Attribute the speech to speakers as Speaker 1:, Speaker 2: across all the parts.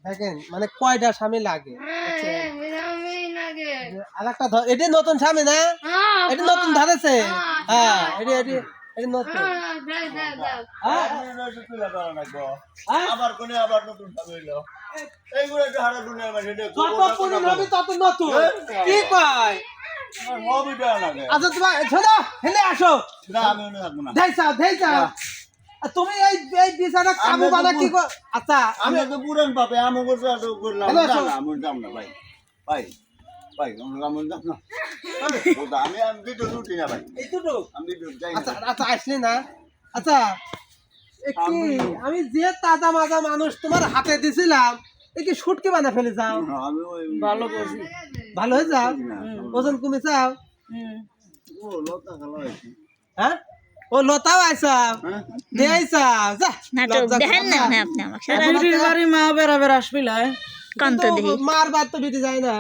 Speaker 1: দেখেন মানে কয়টা স্বামী লাগে আর একটা এটা নতুন স্বামী না এটা নতুন ধরেছে হ্যাঁ এটা নতুন
Speaker 2: আবার কোনে আবার নতুন স্বামী হইলো এইগুলো একটু হারা দুনিয়ার মাঝে
Speaker 1: যত পুরনো হবে তত নতুন কি কয়
Speaker 2: আমার হবিটা লাগে
Speaker 1: আচ্ছা তোমার শোনো হেলে আসো
Speaker 2: না আমি ওনে থাকবো না
Speaker 1: দেই যাও আর তুমি এই বিচারা কামু বানা কি আচ্ছা
Speaker 2: আমি তো পুরান পাবে আমি করলাম না আমি দাম না ভাই ভাই ভাই আমি দাম না আমি ভিডিও শুটি না ভাই
Speaker 1: এইটুকু
Speaker 2: আমি ভিডিও যাই
Speaker 1: আচ্ছা আচ্ছা আসলে না আচ্ছা একটু আমি যে তাজা মাজা মানুষ তোমার হাতে দিছিলাম একটু শুটকি বানা ফেলে যাও
Speaker 2: আমি ওই
Speaker 3: ভালো করছি
Speaker 1: ভালো হয়ে যাও ওজন কমে যাও
Speaker 2: ও লতা খালা হইছে
Speaker 1: হ্যাঁ ও লতাও আইসাও দেইসাও যা
Speaker 4: নাটক দেখেন না আপনি আমাকে সারা
Speaker 3: বিটির বাড়ি মা বেড়াবের আসবিলাই
Speaker 4: কান্ত দেহি
Speaker 1: মার বাদ তো বিটি যায় না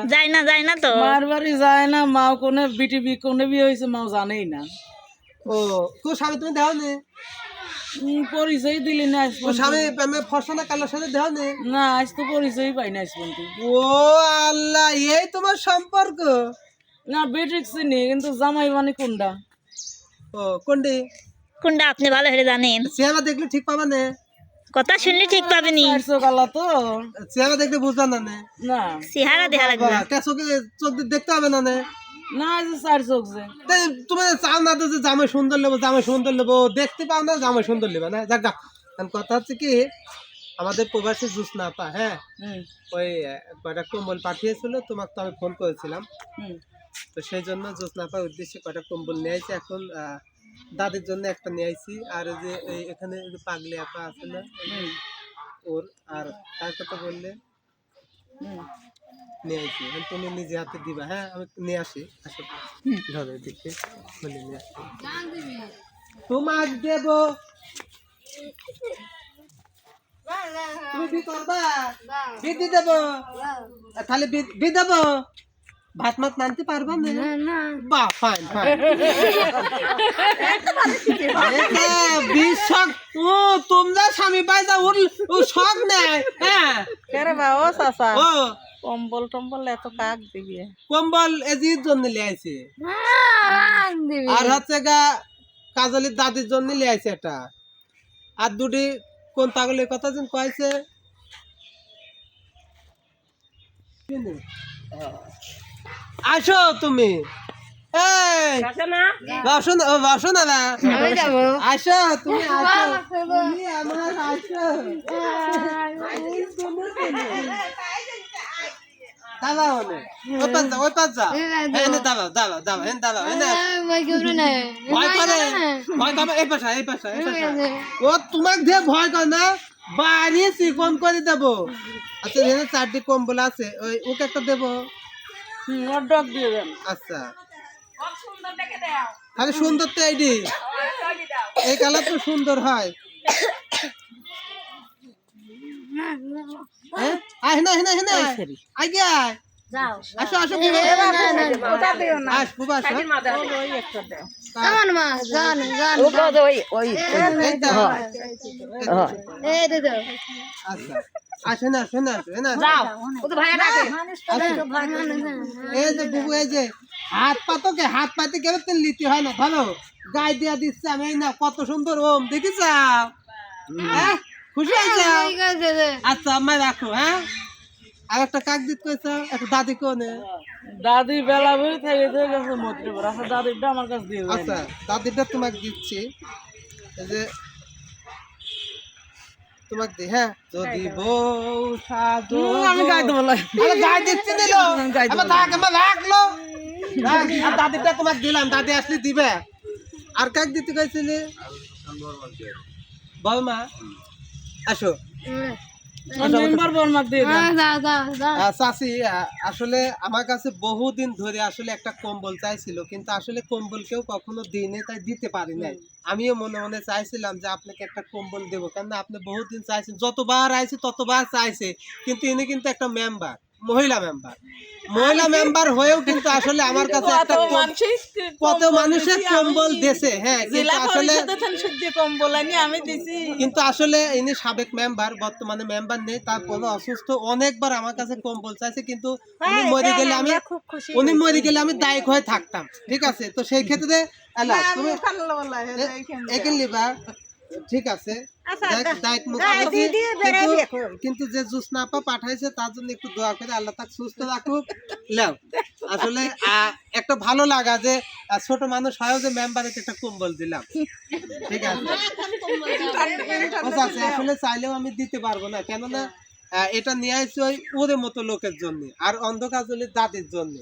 Speaker 4: যায় না তো
Speaker 3: মার বাড়ি যায় না মা কোনে বিটি কোনে বিয়ে হয়েছে মাও জানেই না
Speaker 1: ও তো স্বামী তুমি দেও নি
Speaker 3: পরিচয় দিলি না আজ
Speaker 1: ও
Speaker 3: পর্যন্ত।
Speaker 1: স্বামী প্রেমে ফসনা কালার সাথে দেও নি
Speaker 3: না আজ তো পরিচয় পাই না আজ পর্যন্ত।
Speaker 1: ও আল্লাহ এই তোমার সম্পর্ক
Speaker 3: না বেটিক চিনি কিন্তু জামাই মানে কোনটা
Speaker 1: ও কোনটি
Speaker 4: কোনটা আপনি ভালো হয়ে জানেন
Speaker 1: চেহারা দেখলে ঠিক পাবা না
Speaker 4: কথা শুনলে ঠিক পাবেনি
Speaker 3: চারশো কালা তো
Speaker 1: চেহারা দেখলে বুঝবা না নে
Speaker 3: না
Speaker 4: চেহারা দেখা লাগবে
Speaker 1: চোখে চোখ দিয়ে দেখতে হবে না নে
Speaker 3: না আজ চার চোখ যে
Speaker 1: তাই তুমি চাও না তো যে জামাই সুন্দর নেবো দেখতে পাও না জামাই সুন্দর নেবে না যাক কথা হচ্ছে কি আমাদের প্রবাসী জুস না পা হ্যাঁ ওই কয়টা কম্বল পাঠিয়েছিল তোমাকে তো আমি ফোন করেছিলাম তো সেই জন্য জুস না পাওয়ার উদ্দেশ্যে কয়টা কম্বল নিয়ে আইছি এখন দাদির জন্য একটা নিয়ে আইছি আর ওই যে এখানে যে পাগলি আপা আছে না ওর আর তার কথা বললে নিয়ে আইছি এখন তুমি নিজে হাতে দিবা হ্যাঁ আমি নিয়ে আসি আসো ধরো এদিকে বলে নিয়ে আসি তোমাকে দেব তুমি বি করবা বিদি দেব তাহলে বি দেব ভাত মাত মানতে পারবা না বাহ ফাইন শখ ও তোমরা স্বামী পাই যা ও শখ নেই হ্যাঁ
Speaker 3: কেরে বা ও চাচা
Speaker 1: ও
Speaker 3: কম্বল টম্বল এত কাক দিবি
Speaker 1: কম্বল এজির জন্য লিয়ে আইছে আর হচ্ছে গা কাজলের দাদির জন্য লিয়ে আইছে এটা আর দুটি কোন পাগলের কথা যেন কয়েছে আসো তুমি আসো না আসো তুমি আমার আসো দাদা ওই পাঁচা এনে দাদা এনে দাদা ভয় করে এই পাশা ও তোমাকে দিয়ে ভয় করে না বাড়ি চিকন করে দেবো আচ্ছা এখানে 4টি কম্বল আছে ওই ওকে একটা দেবো
Speaker 3: ওর ডগ দিয়ে দেন
Speaker 1: আচ্ছা তাহলে সুন্দর তো এইটি এই কালার তো সুন্দর হয় আয় না আগে আয় আসো আসো আসবো আসে না এই যে বুবু এই যে হাত পাতে কেউ লিতে হয় না ভালো গায়ে দিয়া দিচ্ছে আমি এই না কত সুন্দর ওম দেখিস হ্যাঁ খুশি হয়েছে আচ্ছা আমি রাখো হ্যাঁ আর একটা কাক দিতে কইছো একটা দাদি কোনে
Speaker 3: দাদি বেলা বই থেকে গেছে মন্ত্রীপুর আচ্ছা দাদিটা আমার কাছে দিয়ে দেন
Speaker 1: আচ্ছা দাদিটা তোমাকে দিচ্ছি এই যে তোমাকে দি হ্যাঁ যদি বউ সাজো
Speaker 3: আমি গাই দেবো
Speaker 1: আরে গাই দিচ্ছি দিল এবার থাক আমার রাখলো আর দাদিটা তোমাকে দিলাম দাদি আসলে দিবে আর কাক দিতে কইছিলি বল মা আসো
Speaker 3: মেম্বার বর্মাক দিয়ে দেন
Speaker 1: চাচি আসলে আমার কাছে বহুদিন ধরে আসলে একটা কম্বল চাইছিল কিন্তু আসলে কম্বল কেউ কখনো দিনে তাই দিতে পারি নাই আমিও মনে মনে চাইছিলাম যে আপনাকে একটা কম্বল দেবো কেন আপনি বহুদিন চাইছেন যতবার আইছে ততবার চাইছে কিন্তু ইনি কিন্তু একটা মেম্বার মহিলা মেম্বার হয়েও কিন্তু আসলে আমার কাছে একটা কত মানুষের কম্বল দেছে, হ্যাঁ, কিন্তু আসলে
Speaker 3: আমি দিছি
Speaker 1: কিন্তু আসলে ইনি সাবেক মেম্বার, বর্তমানে মেম্বার নেই, তারপরে অসুস্থ, অনেকবার আমার কাছে কম্বল চাইছে, কিন্তু উনি মরে গেলে আমি দায়িক হয়ে থাকতাম, ঠিক আছে? তো সেই ক্ষেত্রে এলা তুমি একে লিবা, ঠিক আছে, দায়িক মুক্ত আছি, কিন্তু যে জুসনা আপা পাঠাইছে তার জন্য একটু দোয়া করে আল্লাহ তাকে সুস্থ রাখুক। লাও আসলে একটা ভালো লাগা যে ছোট মানুষ হয়েও যে মেম্বারে একটা কম্বল দিলাম, ঠিক আছে। আচ্ছা, আসলে চাইলেও আমি দিতে পারবো না, কেননা এটা নিয়ে আসছি ওই ওদের মতো লোকের জন্য, আর অন্ধকার দাদির জন্য।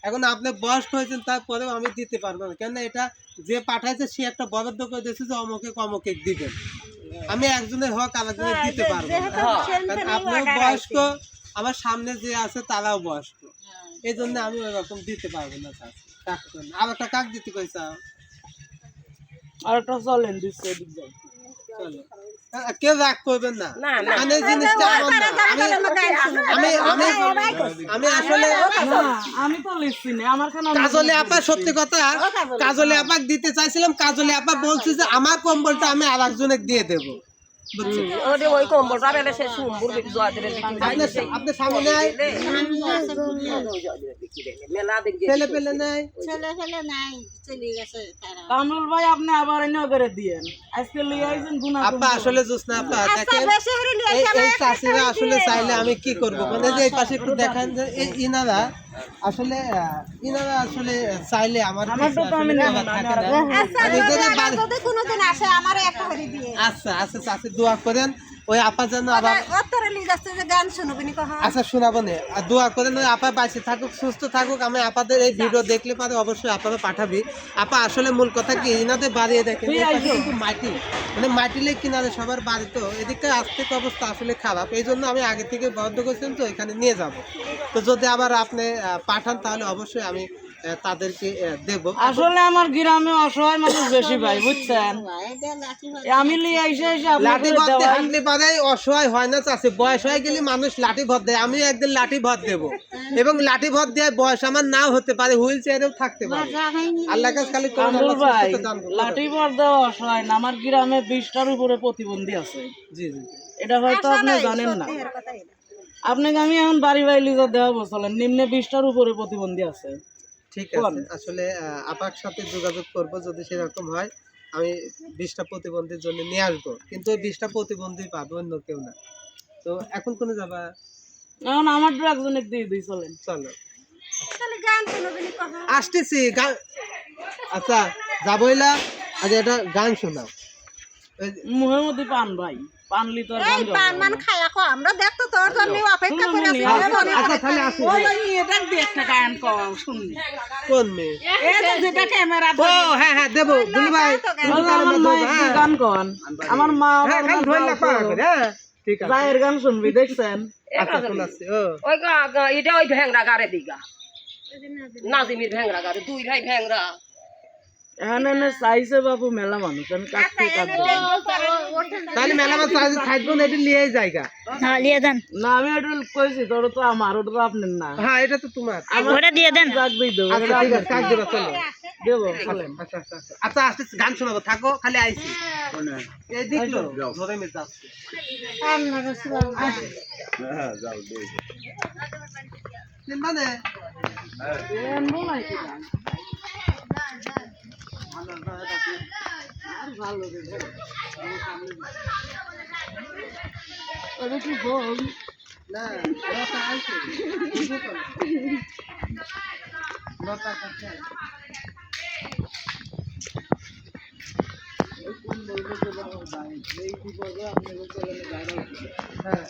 Speaker 1: এখন আপনি বয়স্ক হয়েছেন, তারপরেও আমি দিতে পারবো না, কেননা এটা যে পাঠাইছে সে একটা বরাদ্দ করে দিয়েছে যে অমুকে দিবেন, আমি একজনের হক আরেকজনের দিতে পারবো না। আপনার বয়স্ক, আমার সামনে যে আছে তারাও বয়স্ক, এই জন্য আমি ওই রকম দিতে পারবো না। আর একটা কাক দিতে কইছা,
Speaker 3: আর একটা চলেন দিচ্ছে
Speaker 1: চলো, কেউ রাগ করবেন না, মানে জিনিসটা আমার না। আমি আসলে
Speaker 3: আমি তো লিখছি না, আমার কেন
Speaker 1: কাজলে আপা, সত্যি কথা, কাজলে আপা দিতে চাইছিলাম, কাজলে আপা বলছে যে আমার কম্বলটা আমি আর একজনে দিয়ে দেবো, বুঝছেন?
Speaker 5: ওই কম্বলটা বেলে সে সুন্দর
Speaker 1: আপনি সামনে আয়,
Speaker 5: মেলা দেখি
Speaker 1: ছেলে পেলে নাই,
Speaker 3: কামরুল ভাই আপনি আবার এনে করে দিয়েন, আজকে লিয়ে আইছেন গুনা
Speaker 1: আপা আসলে জোসনা আপা দেখেন, এই চাষিরা আসলে চাইলে আমি কি করব, মানে যে এই পাশে একটু দেখেন যে এই ইনারা আসলে চাইলে আমার আচ্ছা আচ্ছা চাষি দোয়া করেন, ওই আপা যেন আবার আচ্ছা শোনাবো না, দোয়া করেন ওই আপা বাঁচে থাকুক, সুস্থ থাকুক। আমি আপাদের এই ভিডিও দেখলে পারে অবশ্যই আপনারা পাঠাবি। আপা আসলে মূল কথা কি, ইনাদের বাড়িয়ে দেখেন কিন্তু মাটি, মানে মাটিলে কিনারে সবার বাড়ি, তো এদিকে আর্থিক অবস্থা আসলে খারাপ, এই জন্য আমি আগে থেকে বরাদ্দ করেছিলাম, তো এখানে নিয়ে যাব। তো যদি আবার আপনি পাঠান তাহলে অবশ্যই আমি তাদেরকে দেব।
Speaker 3: আসলে আমার গ্রামে অসহায় মানুষ বেশি ভাই, বুঝছেন? আমি লিয়ে এসে
Speaker 1: লাঠি ভর দিয়ে হাঁটলে পারে অসহায় হয় না চাষি, বয়স হয়ে গেলে মানুষ লাঠি ভর দেয়, আমিও একদিন লাঠি ভর দেবো, এবং লাঠি ভর দেওয়ার বয়স আমার নাও হতে পারে, হুইল চেয়ারেও থাকতে পারে। আল্লাহ কাছে খালি
Speaker 3: ভাই লাঠি ভর দেওয়া অসহায় না, আমার গ্রামে 20টার উপরে প্রতিবন্ধী আছে।
Speaker 1: জি জি,
Speaker 3: এটা হয়তো আপনি জানেন না। আপনাকে আমি এখন বাড়ি লিজা দেওয়া বলছিলেন, নিম্নে 20টার উপরে প্রতিবন্ধী আছে।
Speaker 1: ঠিক আছে, আসলে আপার সাথে যোগাযোগ করব, যদি সেরকম হয় আমি 20টা প্রতিবন্ধীর জন্য নিয়ে আসবো, কিন্তু ওই 20টা প্রতিবন্ধী পাবে, অন্য কেউ না। তো এখন কোনে যাবা?
Speaker 3: এখন আমার একজনের দিয়ে দিই, চলেন।
Speaker 1: চলো আসতেছি, আচ্ছা যাবইলা, আজ একটা গান শোনাও।
Speaker 3: মুহের মধ্যে পান ভাই, পানলি তো
Speaker 5: আমরা দেখতো তোর জন্য অপেক্ষা করে আছি।
Speaker 1: আচ্ছা তাহলে আসি।
Speaker 3: ওই মেয়েটা দিয়ে একটা গান শুনলি?
Speaker 1: কোন মেয়ে?
Speaker 3: এই যে যেটা ক্যামেরা
Speaker 1: ও হ্যাঁ হ্যাঁ দেবো, দুলু ভাই
Speaker 3: আমার মা গান কোন, আমার মা
Speaker 1: হ্যাঁ খালি ধরলা পা করে, হ্যাঁ ঠিক আছে,
Speaker 3: রায়ের গান শুনবি, দেখছেন?
Speaker 1: আচ্ছা শোনাচ্ছি। ও
Speaker 5: ওই এটা ওই ভেংরা গারে দিগা, নাজিমির ভেংরা গারে, দুই ভাই ভেংরা।
Speaker 3: এখানে চাইছে বাবু মেলা মানুষ, আমি কাটতে
Speaker 1: তাহলে মেলা মাছ থাকবো না, এটা নিয়েই জায়গা
Speaker 4: হ্যাঁ দিয়ে দেন,
Speaker 3: না, আমি এটা কইছি তোর তো আমার, ওটা তো আপনার না।
Speaker 1: হ্যাঁ এটা তো তোমার,
Speaker 4: ওটা দিয়ে দেন।
Speaker 3: রাখবেই দেবো,
Speaker 1: আচ্ছা ঠিক আছে, কাজ দেবা, চলো
Speaker 3: দেবো, চলেন।
Speaker 1: আচ্ছা আচ্ছা আচ্ছা আচ্ছা আসতে গান শোনাবো, থাকো খালি আইছি এই দেখলো ধরে মে যাচ্ছে।
Speaker 2: হ্যাঁ যাও দেই
Speaker 1: মানে
Speaker 3: ভালো
Speaker 1: না লতা আইছে, লতা কাছে
Speaker 3: কোন বলবো, এই কি করবো আপনি?
Speaker 1: হ্যাঁ